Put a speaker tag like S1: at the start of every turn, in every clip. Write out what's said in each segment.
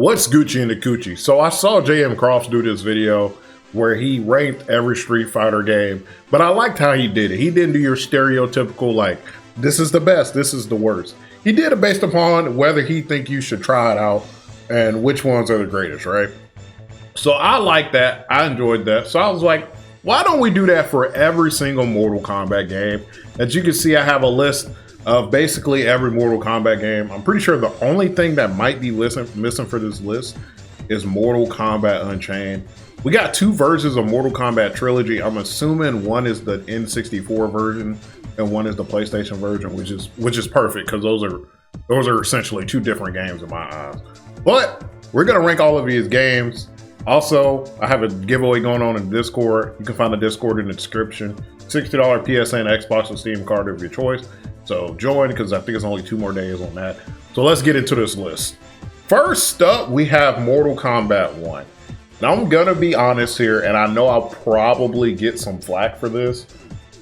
S1: What's Gucci and the Coochie? So I saw JM Crofts do this video where he ranked every Street Fighter game, but I liked how he did it. He didn't do your stereotypical, like, this is the best, this is the worst. He did it based upon whether he think you should try it out and which ones are the greatest, right? So I like that. I enjoyed that. So I was like, why don't we do that for every single Mortal Kombat game? As you can see, I have a list of basically every Mortal Kombat game. I'm pretty sure the only thing that might be missing for this list is Mortal Kombat Unchained. We got two versions of Mortal Kombat Trilogy. I'm assuming one is the N64 version and one is the PlayStation version, which is perfect because those are essentially two different games in my eyes. But we're gonna rank all of these games. Also, I have a giveaway going on in Discord. You can find the Discord in the description. $60 PSN Xbox or Steam card of your choice. So join, because I think it's only 2 more days on that. So let's get into this list. First up, we have Mortal Kombat 1. Now I'm gonna be honest here, and I know I'll probably get some flack for this,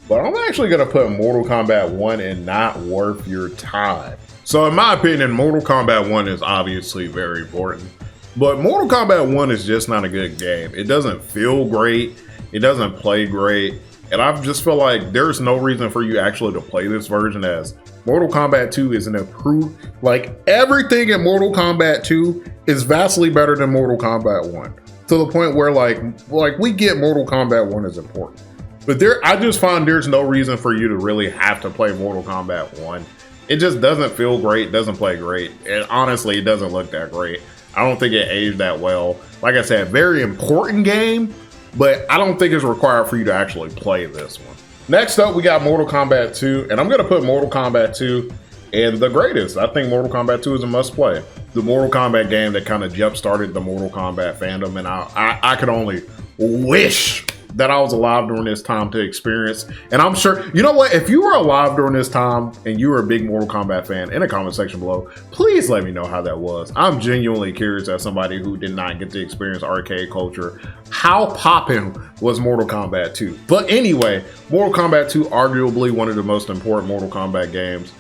S1: but I'm actually gonna put Mortal Kombat 1 in not worth your time. So in my opinion, Mortal Kombat 1 is obviously very important, but Mortal Kombat 1 is just not a good game. It doesn't feel great, it doesn't play great, and I just feel like there's no reason for you actually to play this version, as Mortal Kombat 2 is an improved, like everything in Mortal Kombat 2 is vastly better than Mortal Kombat 1. To the point where like we get Mortal Kombat 1 is important. But I just find there's no reason for you to really have to play Mortal Kombat 1. It just doesn't feel great, doesn't play great. And honestly, it doesn't look that great. I don't think it aged that well. Like I said, very important game, but I don't think it's required for you to actually play this one. Next up, we got Mortal Kombat 2, and I'm gonna put Mortal Kombat 2 in the greatest. I think Mortal Kombat 2 is a must play. The Mortal Kombat game that kind of jump started the Mortal Kombat fandom, and I could only wish that I was alive during this time to experience. And I'm sure, you know what, if you were alive during this time and you were a big Mortal Kombat fan, in the comment section below, please let me know how that was. I'm genuinely curious, as somebody who did not get to experience arcade culture, how poppin' was Mortal Kombat 2. But anyway, Mortal Kombat 2, arguably one of the most important Mortal Kombat games,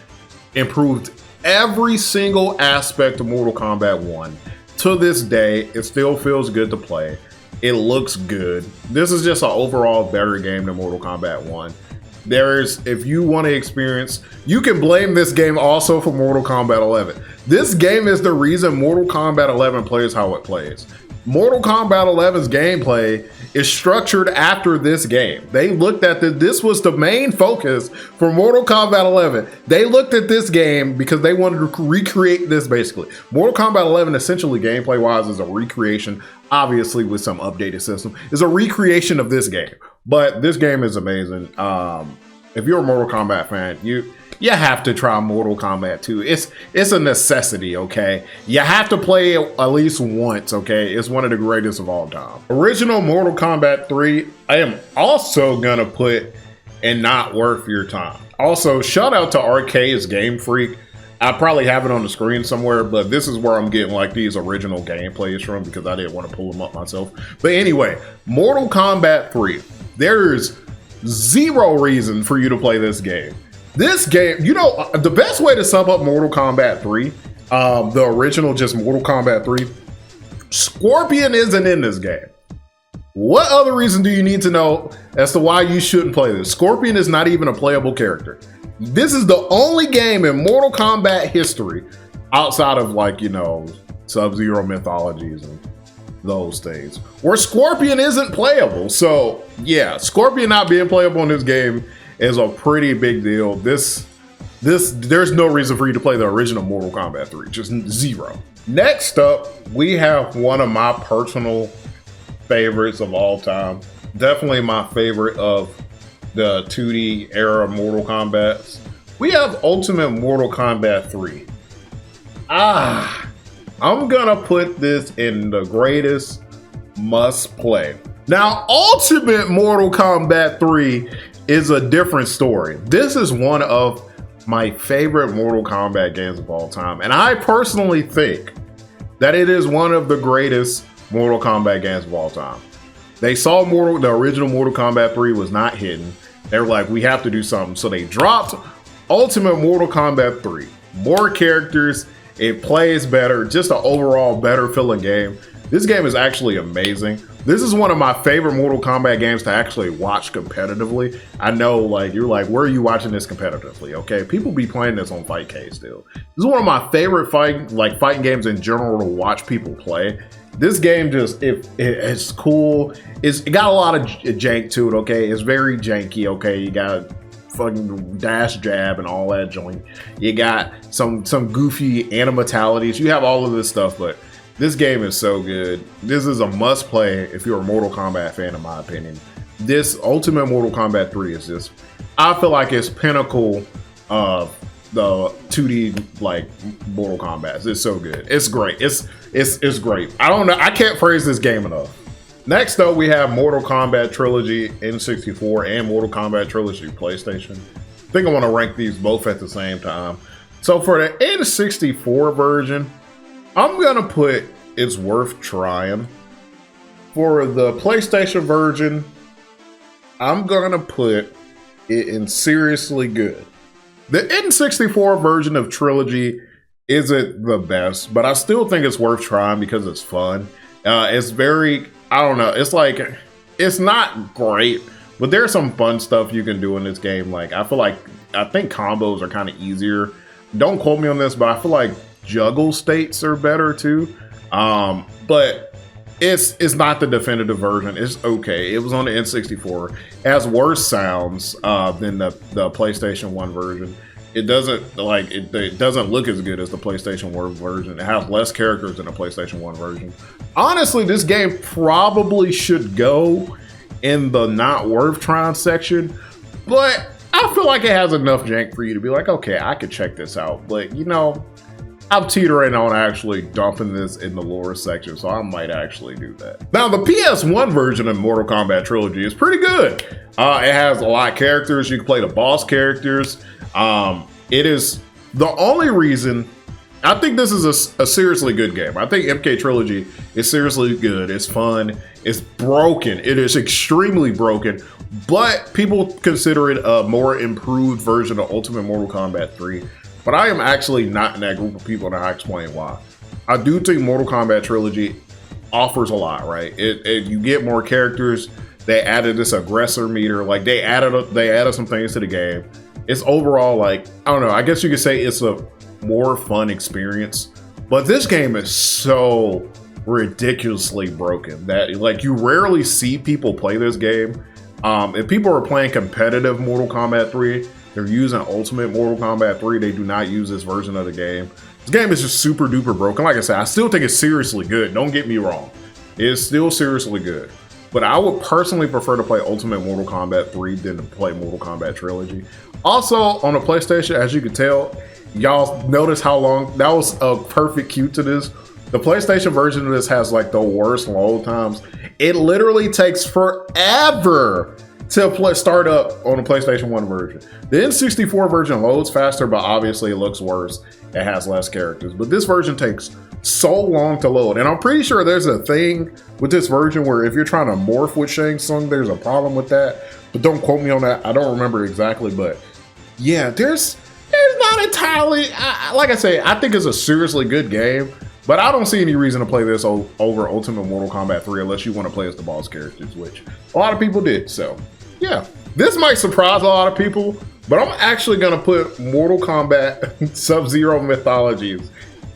S1: improved every single aspect of Mortal Kombat 1. To this day, it still feels good to play. It looks good. This is just an overall better game than Mortal Kombat 1. If you want to experience, you can blame this game also for Mortal Kombat 11. This game is the reason Mortal Kombat 11 plays how it plays. Mortal Kombat 11's gameplay is structured after this game. They looked at this was the main focus for Mortal Kombat 11. They looked at this game because they wanted to recreate this basically. Mortal Kombat 11 essentially gameplay wise is a recreation, obviously with some updated system, is a recreation of this game. But this game is amazing. If you're a Mortal Kombat fan, you have to try Mortal Kombat 2. It's a necessity, okay? You have to play it at least once, okay? It's one of the greatest of all time. Original Mortal Kombat 3, I am also gonna put in not worth your time. Also, shout out to Arcade's Game Freak. I probably have it on the screen somewhere, but this is where I'm getting like these original gameplays from because I didn't want to pull them up myself. But anyway, Mortal Kombat 3, there's zero reason for you to play this game. This game, you know, the best way to sum up Mortal Kombat 3, the original just Mortal Kombat 3, Scorpion isn't in this game. What other reason do you need to know as to why you shouldn't play this? Scorpion is not even a playable character. This is the only game in Mortal Kombat history outside of, like, you know, Sub-Zero Mythologies and those things where Scorpion isn't playable. So yeah, Scorpion not being playable in this game is a pretty big deal. There's no reason for you to play the original Mortal Kombat 3, just zero. Next up, we have one of my personal favorites of all time. Definitely my favorite of the 2D era Mortal Kombats. We have Ultimate Mortal Kombat 3. I'm gonna put this in the greatest must play. Now, Ultimate Mortal Kombat 3 is a different story. This is one of my favorite Mortal Kombat games of all time. And I personally think that it is one of the greatest Mortal Kombat games of all time. They saw the original Mortal Kombat 3 was not hitting. They were like, we have to do something. So they dropped Ultimate Mortal Kombat 3. More characters. It plays better, just an overall better feeling game. This game is actually amazing. This is one of my favorite Mortal Kombat games to actually watch competitively. I know, like, you're like, where are you watching this competitively? Okay, people be playing this on Fightcade still. This is one of my favorite fighting games in general to watch people play. This game just, it's cool. It got a lot of jank to it, okay? It's very janky, okay? You got fucking dash jab and all that joint. You got some goofy animatalities. You have all of this stuff, but this game is so good. This is a must play if you're a Mortal Kombat fan, in my opinion. This Ultimate Mortal Kombat 3 is just, I feel like it's pinnacle of the 2D like Mortal Kombat. It's so good. It's great. It's great. I don't know. I can't praise this game enough. Next though, we have Mortal Kombat Trilogy N64 and Mortal Kombat Trilogy PlayStation. I think I want to rank these both at the same time. So for the N64 version, I'm gonna put it's worth trying. For the PlayStation version, I'm gonna put it in seriously good. The N64 version of Trilogy isn't the best, but I still think it's worth trying because it's fun. It's very, I don't know, it's like, it's not great, but there's some fun stuff you can do in this game. Like, I think combos are kind of easier. Don't quote me on this, but I feel like juggle states are better too. But it's not the definitive version. It's okay. It was on the N64. It has worse sounds than the PlayStation 1 version. It doesn't it doesn't look as good as the PlayStation 1 version. It has less characters than the PlayStation 1 version. Honestly, this game probably should go in the not worth trying section, but I feel like it has enough jank for you to be like, okay, I could check this out. But you know, I'm teetering on actually dumping this in the lower section, so I might actually do that. Now, the PS1 version of Mortal Kombat Trilogy is pretty good. It has a lot of characters. You can play the boss characters. It is the only reason I think this is a seriously good game. I think MK Trilogy is seriously good. It's fun. It's broken. It is extremely broken, but people consider it a more improved version of Ultimate Mortal Kombat 3. But I am actually not in that group of people, and I explain why. I do think Mortal Kombat Trilogy offers a lot, right? You get more characters. They added this aggressor meter. Like they added some things to the game. It's overall like, I don't know, I guess you could say it's a more fun experience. But this game is so ridiculously broken that like you rarely see people play this game. If people are playing competitive Mortal Kombat 3, they're using Ultimate Mortal Kombat 3. They do not use this version of the game. This game is just super duper broken. Like I said, I still think it's seriously good. Don't get me wrong. It's still seriously good. But I would personally prefer to play Ultimate Mortal Kombat 3 than to play Mortal Kombat Trilogy. Also, on the PlayStation, as you can tell, y'all notice how long, that was a perfect cue to this. The PlayStation version of this has like the worst load times. It literally takes forever to start up on the PlayStation 1 version. The N64 version loads faster, but obviously it looks worse. It has less characters, but this version takes so long to load. And I'm pretty sure there's a thing with this version where if you're trying to morph with Shang Tsung, there's a problem with that. But don't quote me on that. I don't remember exactly, but yeah, there's not entirely, like I say, I think it's a seriously good game, but I don't see any reason to play this over Ultimate Mortal Kombat 3 unless you want to play as the boss characters, which a lot of people did, so. Yeah, this might surprise a lot of people, but I'm actually gonna put Mortal Kombat Sub-Zero Mythologies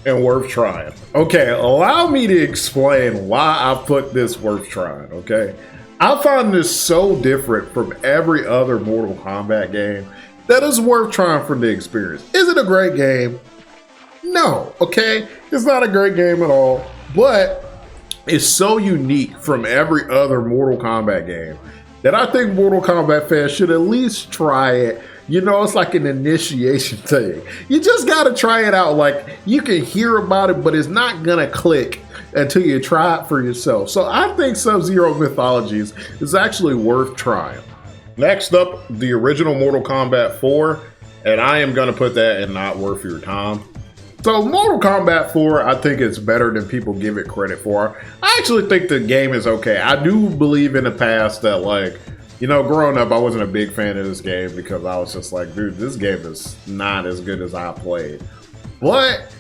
S1: in worth trying. Okay, allow me to explain why I put this worth trying, okay? I find this so different from every other Mortal Kombat game that it's worth trying for the experience. Is it a great game? No, okay? It's not a great game at all, but it's so unique from every other Mortal Kombat game that I think Mortal Kombat fans should at least try it. You know, it's like an initiation thing. You just gotta try it out. Like, you can hear about it, but it's not gonna click until you try it for yourself. So I think Sub-Zero Mythologies is actually worth trying. Next up, the original Mortal Kombat 4, and I am gonna put that in not worth your time. So Mortal Kombat 4, I think it's better than people give it credit for. I actually think the game is okay. I do believe in the past that, like, you know, growing up, I wasn't a big fan of this game because I was just like, dude, this game is not as good as I played. But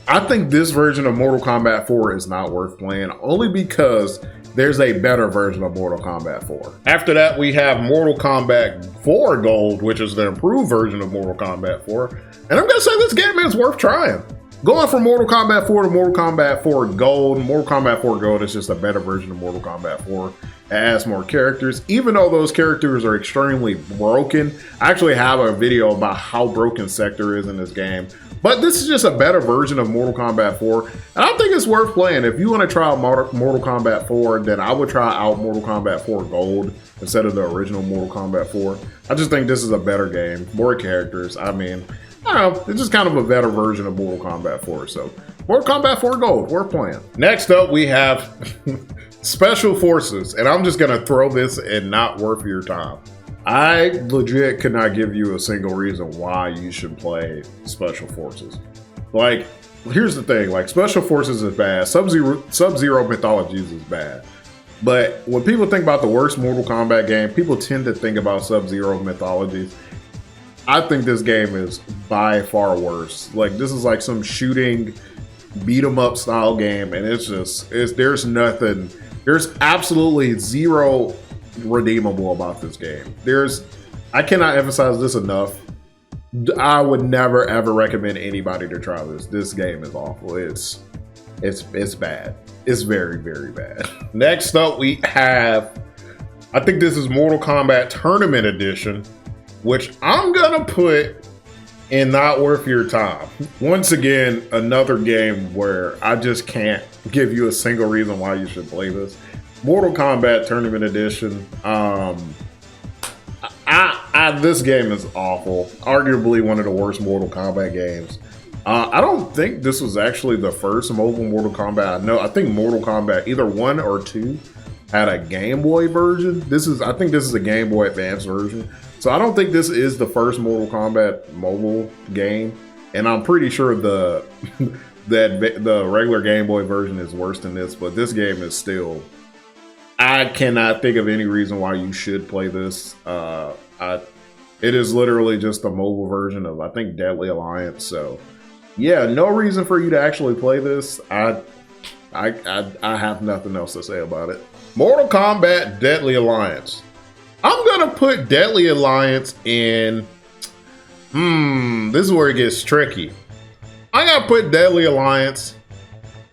S1: I think this version of Mortal Kombat 4 is not worth playing, only because there's a better version of Mortal Kombat 4. After that, we have Mortal Kombat 4 Gold, which is the improved version of Mortal Kombat 4. And I'm gonna say this game is worth trying. Going from Mortal Kombat 4 to Mortal Kombat 4 Gold, Mortal Kombat 4 Gold is just a better version of Mortal Kombat 4. It adds more characters, even though those characters are extremely broken. I actually have a video about how broken Sector is in this game. But this is just a better version of Mortal Kombat 4. And I think it's worth playing. If you want to try out Mortal Kombat 4, then I would try out Mortal Kombat 4 Gold instead of the original Mortal Kombat 4. I just think this is a better game, more characters. I mean, I don't know, it's just kind of a better version of Mortal Kombat 4. So, Mortal Kombat 4 Gold, worth playing. Next up, we have Special Forces. And I'm just going to throw this in not worth your time. I legit could not give you a single reason why you should play Special Forces. Like, here's the thing, like, Special Forces is bad. Sub-Zero Mythologies is bad. But when people think about the worst Mortal Kombat game, people tend to think about Sub-Zero Mythologies. I think this game is by far worse. Like, this is like some shooting, beat 'em up style game, and there's absolutely zero redeemable about this game. I cannot emphasize this enough. I would never ever recommend anybody to try this. This game is awful. It's bad. It's very, very bad. Next up, we have, I think this is Mortal Kombat Tournament Edition, which I'm gonna put in not worth your time. Once again, another game where I just can't give you a single reason why you should play this. Mortal Kombat Tournament Edition. This game is awful. Arguably one of the worst Mortal Kombat games. I don't think this was actually the first mobile Mortal Kombat. I think Mortal Kombat, either 1 or 2, had a Game Boy version. I think this is a Game Boy Advance version. So I don't think this is the first Mortal Kombat mobile game. And I'm pretty sure the regular Game Boy version is worse than this, but this game is still, I cannot think of any reason why you should play this. It is literally just a mobile version of, I think, Deadly Alliance. So, yeah, no reason for you to actually play this. I have nothing else to say about it. Mortal Kombat Deadly Alliance. I'm gonna put Deadly Alliance in. This is where it gets tricky. I gotta put Deadly Alliance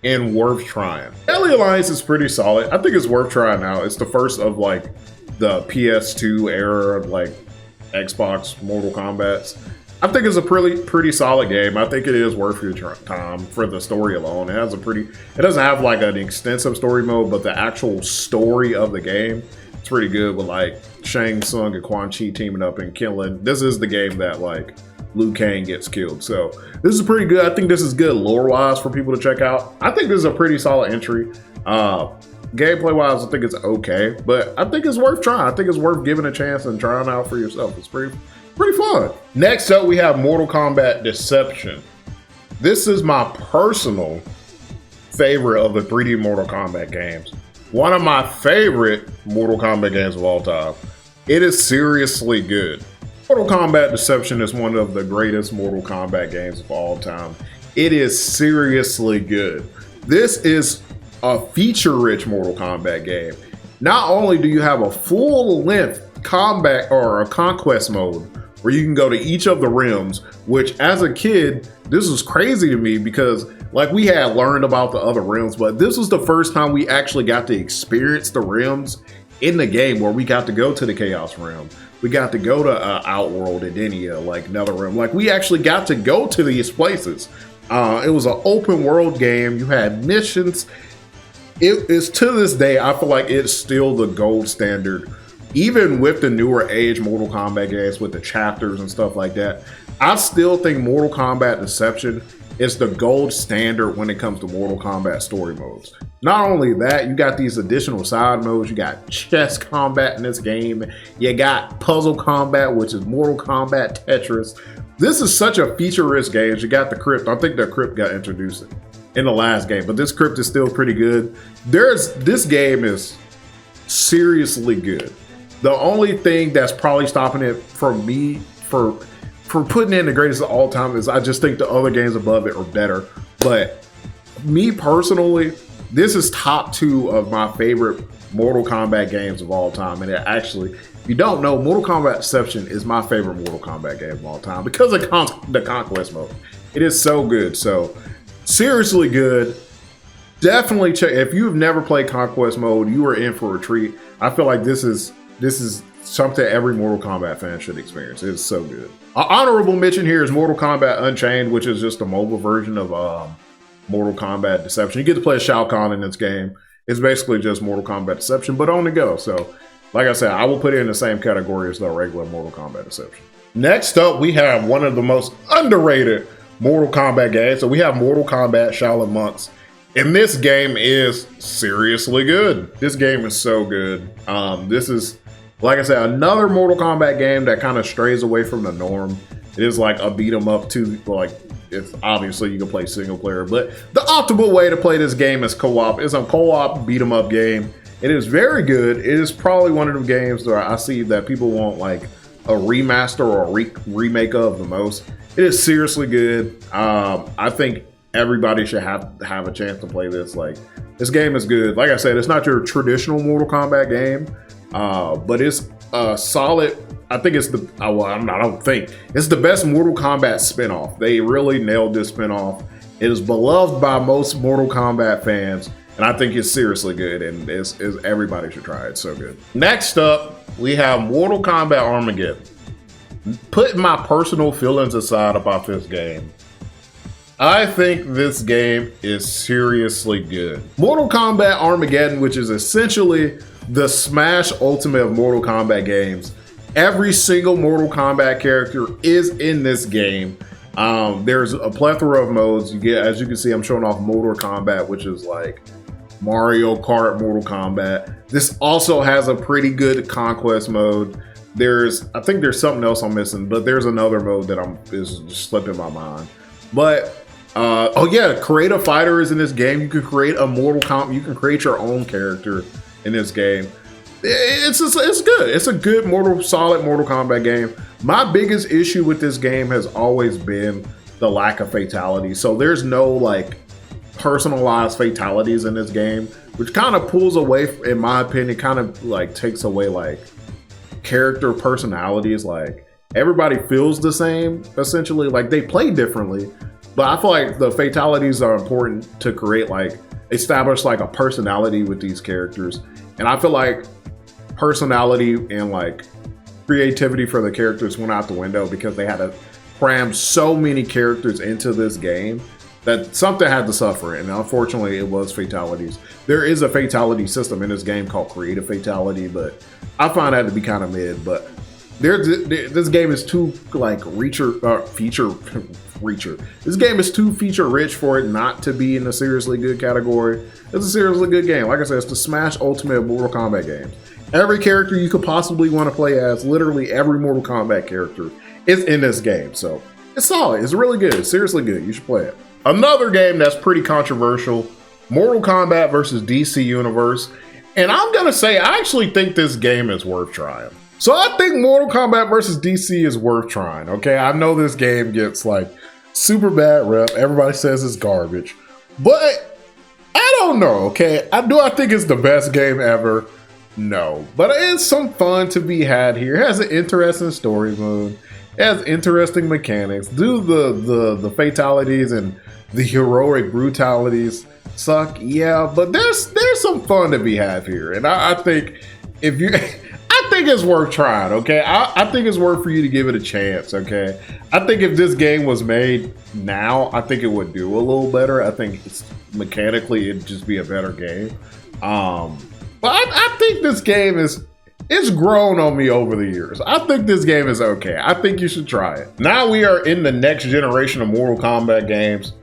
S1: and worth trying. Deadly Alliance is pretty solid. I think it's worth trying out. It's the first of like the PS2 era, like Xbox Mortal Kombats. I think it's a pretty solid game. I think it is worth your time for the story alone. It doesn't have like an extensive story mode, but the actual story of the game, it's pretty good with like Shang Tsung and Quan Chi teaming up and killing. This is the game that like Liu Kang gets killed. So this is pretty good. I think this is good lore-wise for people to check out. I think this is a pretty solid entry. Gameplay-wise, I think it's okay, but I think it's worth trying. I think it's worth giving a chance and trying out for yourself. It's pretty fun. Next up, we have Mortal Kombat Deception. This is my personal favorite of the 3D Mortal Kombat games. One of my favorite Mortal Kombat games of all time. It is seriously good. Mortal Kombat Deception is one of the greatest Mortal Kombat games of all time. It is seriously good. This is a feature-rich Mortal Kombat game. Not only do you have a full-length combat or a conquest mode where you can go to each of the realms, which as a kid, this was crazy to me because like we had learned about the other realms, but this was the first time we actually got to experience the realms in the game where we got to go to the Chaos Realm. We got to go to Outworld, Edenia, like NetherRealm. Like we actually got to go to these places. It was an open world game. You had missions. It is to this day, I feel like it's still the gold standard. Even with the newer age Mortal Kombat games with the chapters and stuff like that, I still think Mortal Kombat Deception is the gold standard when it comes to Mortal Kombat story modes. Not only that, you got these additional side modes. You got chess combat in this game. You got puzzle combat, which is Mortal Kombat Tetris. This is such a feature-rich game. You got the crypt. I think the crypt got introduced in the last game, but this crypt is still pretty good. This game is seriously good. The only thing that's probably stopping it from me for putting in the greatest of all time is I just think the other games above it are better. But me personally, this is top 2 of my favorite Mortal Kombat games of all time. And it actually, if you don't know, Mortal Kombat Deception is my favorite Mortal Kombat game of all time because of the Conquest mode. It is so good. So seriously good. Definitely check. If you've never played Conquest mode, you are in for a treat. I feel like this is something every Mortal Kombat fan should experience. It's so good. An honorable mention here is Mortal Kombat Unchained, which is just a mobile version of Mortal Kombat Deception. You get to play as Shao Kahn in this game. It's basically just Mortal Kombat Deception, but on the go. So, like I said, I will put it in the same category as the regular Mortal Kombat Deception. Next up, we have one of the most underrated Mortal Kombat games. So we have Mortal Kombat Shaolin Monks. And this game is seriously good. This game is so good. This is, like I said, another Mortal Kombat game that kind of strays away from the norm. It is like a beat 'em up too, like, it's obviously you can play single player, but the optimal way to play this game is co-op. It's a co-op beat 'em up game. It is very good. It is probably one of the games that I see that people want like a remaster or a remake of the most. It is seriously good. I think everybody should have a chance to play this. Like, this game is good. Like I said, it's not your traditional Mortal Kombat game, but it's a solid. I think it's the, I don't think. It's the best Mortal Kombat spinoff. They really nailed this spinoff. It is beloved by most Mortal Kombat fans, and I think it's seriously good, and everybody should try it. It's so good. Next up, we have Mortal Kombat Armageddon. Putting my personal feelings aside about this game, I think this game is seriously good. Mortal Kombat Armageddon, which is essentially the Smash Ultimate of Mortal Kombat games. Every single Mortal Kombat character is in this game. There's a plethora of modes. You get, as you can see, I'm showing off Mortal Kombat, which is like Mario Kart Mortal Kombat. This also has a pretty good Conquest mode. I think there's something else I'm missing, but there's another mode that is just slipping my mind. But oh yeah, Creative Fighter is in this game. You can create a Mortal Kombat. You can create your own character in this game. It's good. It's a good solid Mortal Kombat game. My biggest issue with this game has always been the lack of fatalities. So there's no like personalized fatalities in this game, which kind of pulls away, in my opinion, kind of like takes away like character personalities. Like, everybody feels the same essentially. Like, they play differently, but I feel like the fatalities are important to create, like, establish like a personality with these characters. And I feel like personality and like creativity for the characters went out the window because they had to cram so many characters into this game that something had to suffer, and unfortunately it was fatalities. There is a fatality system in this game called Creative Fatality, but I find that to be kind of mid. But this game is too like This game is too feature rich for it not to be in a seriously good category. It's a seriously good game. Like I said, it's the Smash Ultimate Mortal Kombat games. Every character you could possibly want to play as, literally every Mortal Kombat character, is in this game. So it's solid. It's really good. It's seriously good. You should play it. Another game that's pretty controversial, Mortal Kombat versus DC Universe. And I'm going to say, I actually think this game is worth trying. So I think Mortal Kombat versus DC is worth trying, okay? I know this game gets like super bad rep. Everybody says it's garbage. But I don't know, okay? Do I think it's the best game ever? No. But it's some fun to be had here. It has an interesting story mode. It has interesting mechanics. Do the fatalities and the heroic brutalities suck? Yeah, but there's some fun to be had here. And I think if you... I think it's worth trying, okay? I think it's worth for you to give it a chance, okay? I think if this game was made now, I think it would do a little better. I think mechanically it'd just be a better game. But I think this game it's grown on me over the years. I think this game is okay. I think you should try it. Now we are in the next generation of Mortal Kombat games.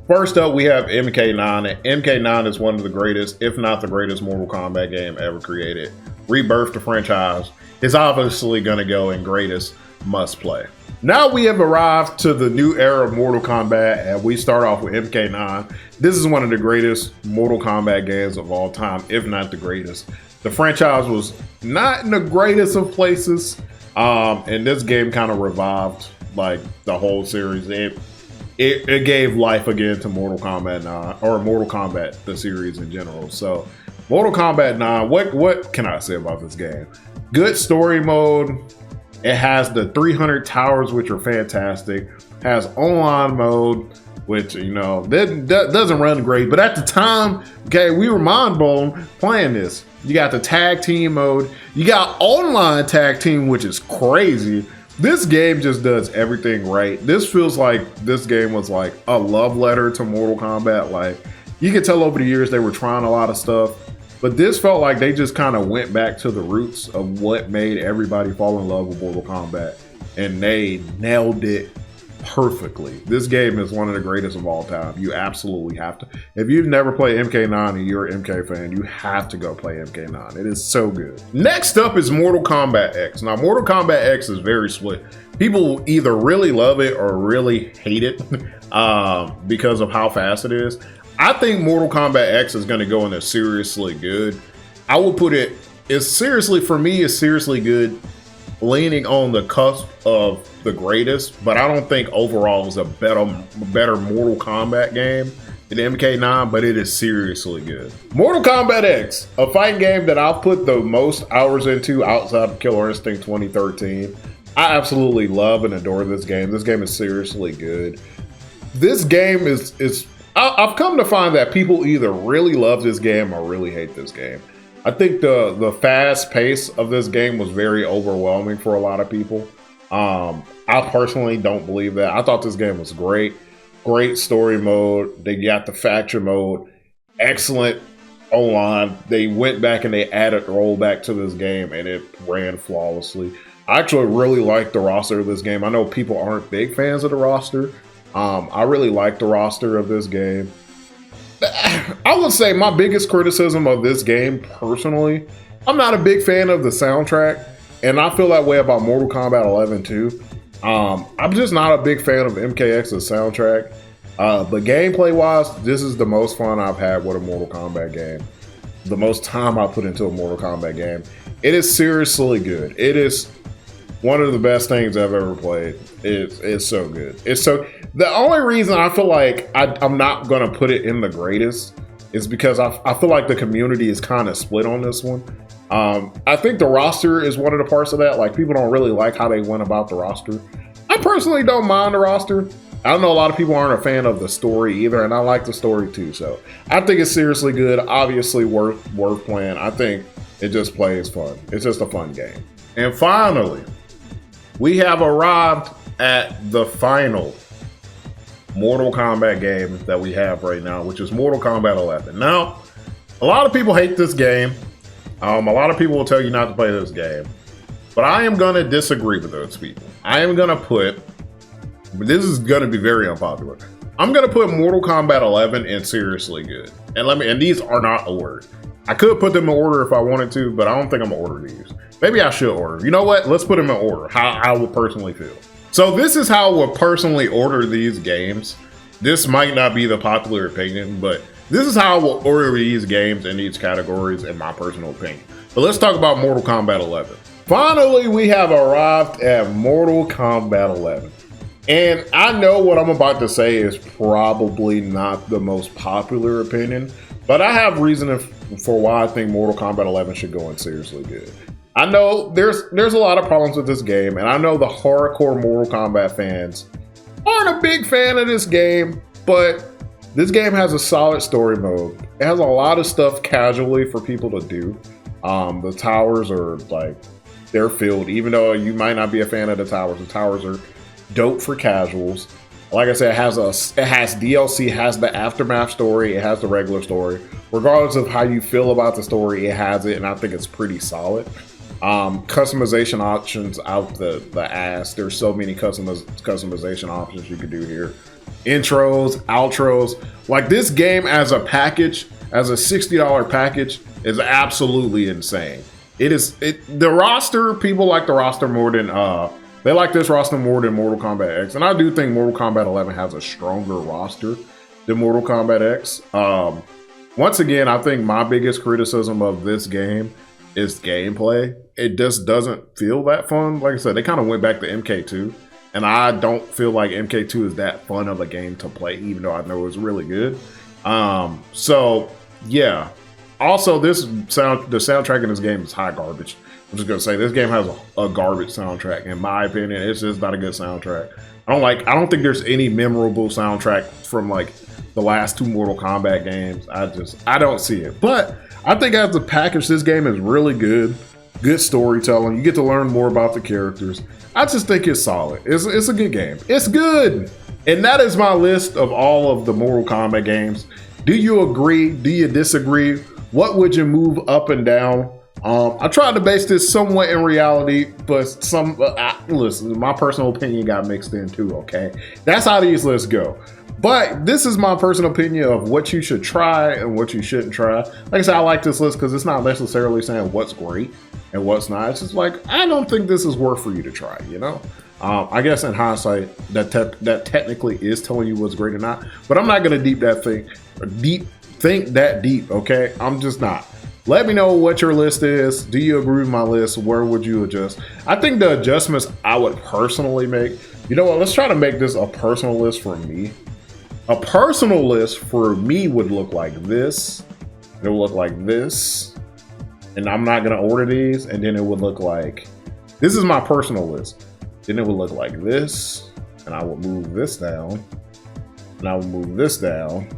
S1: First up, we have MK9. And MK9 is one of the greatest, if not the greatest, Mortal Kombat game ever created. Rebirthed the franchise. It's obviously going to go in greatest must play. Now we have arrived to the new era of Mortal Kombat, and we start off with MK9. This is one of the greatest Mortal Kombat games of all time, if not the greatest. The franchise was not in the greatest of places, and this game kind of revived like the whole series. it gave life again to Mortal Kombat 9, or Mortal Kombat, the series in general. So Mortal Kombat 9, what can I say about this game? Good story mode. It has the 300 towers, which are fantastic. Has online mode, which, you know, that doesn't run great. But at the time, okay, we were mind blown playing this. You got the tag team mode. You got online tag team, which is crazy. This game just does everything right. This feels like this game was like a love letter to Mortal Kombat. Like, you could tell over the years they were trying a lot of stuff, but this felt like they just kind of went back to the roots of what made everybody fall in love with Mortal Kombat, and they nailed it perfectly. This game is one of the greatest of all time. You absolutely have to. If you've never played MK9 and you're an MK fan, you have to go play MK9. It is so good. Next up is Mortal Kombat X. Now, Mortal Kombat X is very split. People either really love it or really hate it because of how fast it is. I think Mortal Kombat X is going to go into seriously good. I will put it, for me, it's seriously good, leaning on the cusp of the greatest, but I don't think overall is a better Mortal Kombat game than MK9, but it is seriously good. Mortal Kombat X, a fighting game that I've put the most hours into outside of Killer Instinct 2013. I absolutely love and adore this game. This game is seriously good. This game I've come to find that people either really love this game or really hate this game. I think the fast pace of this game was very overwhelming for a lot of people. I personally don't believe that. I thought this game was great. Great story mode. They got the faction mode. Excellent online. They went back and they added rollback to this game and it ran flawlessly. I actually really like the roster of this game. I know people aren't big fans of the roster. I really like the roster of this game. I would say my biggest criticism of this game, personally, I'm not a big fan of the soundtrack, and I feel that way about Mortal Kombat 11 too. I'm just not a big fan of MKX's soundtrack, but gameplay wise, this is the most fun I've had with a Mortal Kombat game. The most time I put into a Mortal Kombat game. It is seriously good. It is one of the best things I've ever played. It's so good. The only reason I feel like I'm not gonna put it in the greatest is because I feel like the community is kind of split on this one. I think the roster is one of the parts of that. Like, people don't really like how they went about the roster. I personally don't mind the roster. I know a lot of people aren't a fan of the story either, and I like the story too. So I think it's seriously good. Obviously worth playing. I think it just plays fun. It's just a fun game. And finally, we have arrived at the final Mortal Kombat game that we have right now, which is Mortal Kombat 11. Now, a lot of people hate this game. A lot of people will tell you not to play this game, but I am going to disagree with those people. I am going to put, this is going to be very unpopular, I'm going to put Mortal Kombat 11 in seriously good. And these are not a word. I could put them in order if I wanted to, but I don't think I'm going to order these. Maybe I should order. You know what? Let's put them in order, how I would personally feel. So this is how I would personally order these games. This might not be the popular opinion, but this is how I will order these games in these categories, in my personal opinion. But let's talk about Mortal Kombat 11. Finally, we have arrived at Mortal Kombat 11. And I know what I'm about to say is probably not the most popular opinion, but I have reason for why I think Mortal Kombat 11 should go in seriously good. I know there's a lot of problems with this game, and I know the hardcore Mortal Kombat fans aren't a big fan of this game, but this game has a solid story mode. It has a lot of stuff casually for people to do. The towers are like, they're filled, even though you might not be a fan of the towers are dope for casuals. Like I said, it has DLC, it has the aftermath story, it has the regular story. Regardless of how you feel about the story, it has it, and I think it's pretty solid. Customization options out the ass. There's so many customization options you could do here. Intros, outros. Like, this game as a package, as a $60 package, is absolutely insane. The roster, people like the roster more than they like this roster more than Mortal Kombat X, and I do think Mortal Kombat 11 has a stronger roster than Mortal Kombat X. Once again, I think my biggest criticism of this game is gameplay. It just doesn't feel that fun. Like I said, they kind of went back to MK2, and and I don't feel like MK2 is that fun of a game to play, even though I know it's really good. So yeah. Also, the soundtrack in this game is hot garbage. I'm just gonna say this game has a garbage soundtrack. In my opinion, it's just not a good soundtrack. I don't think there's any memorable soundtrack from like the last 2 Mortal Kombat games. I don't see it. But I think as a package, this game is really good. Good storytelling. You get to learn more about the characters. I just think it's solid. It's a good game. It's good. And that is my list of all of the Mortal Kombat games. Do you agree? Do you disagree? What would you move up and down? I tried to base this somewhat in reality, but listen, my personal opinion got mixed in too, okay? That's how these lists go. But this is my personal opinion of what you should try and what you shouldn't try. Like I said, I like this list because it's not necessarily saying what's great and what's not. It's just like, I don't think this is worth for you to try, you know? I guess in hindsight, that technically is telling you what's great or not. But I'm not going to think that deep, okay? I'm just not. Let me know what your list is. Do you agree with my list? Where would you adjust? I think the adjustments I would personally make, you know what, let's try to make this a personal list for me. A personal list for me would look like this. It would look like this. And I'm not gonna order these. And then it would look like, this is my personal list. Then it would look like this. And I would move this down. And I would move this down.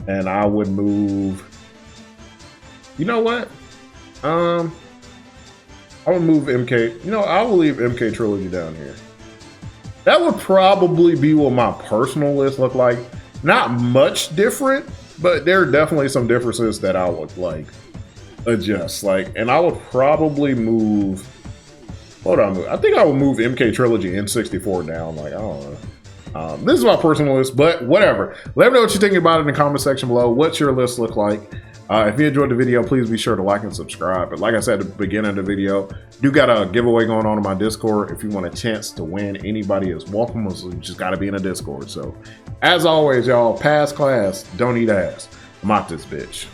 S1: And I would move, you know what? I would move MK, I will leave MK Trilogy down here. That would probably be what my personal list look like. Not much different, but there are definitely some differences that I would like adjust. And I would probably move, I think I would move MK Trilogy N64 down. I don't know. This is my personal list, but whatever. Let me know what you're thinking about it in the comment section below. What's your list look like? If you enjoyed the video, please be sure to like and subscribe. But like I said at the beginning of the video, do got a giveaway going on in my Discord. If you want a chance to win, anybody is welcome. So you just got to be in a Discord. So as always, y'all, pass class, don't eat ass. I'm out this bitch.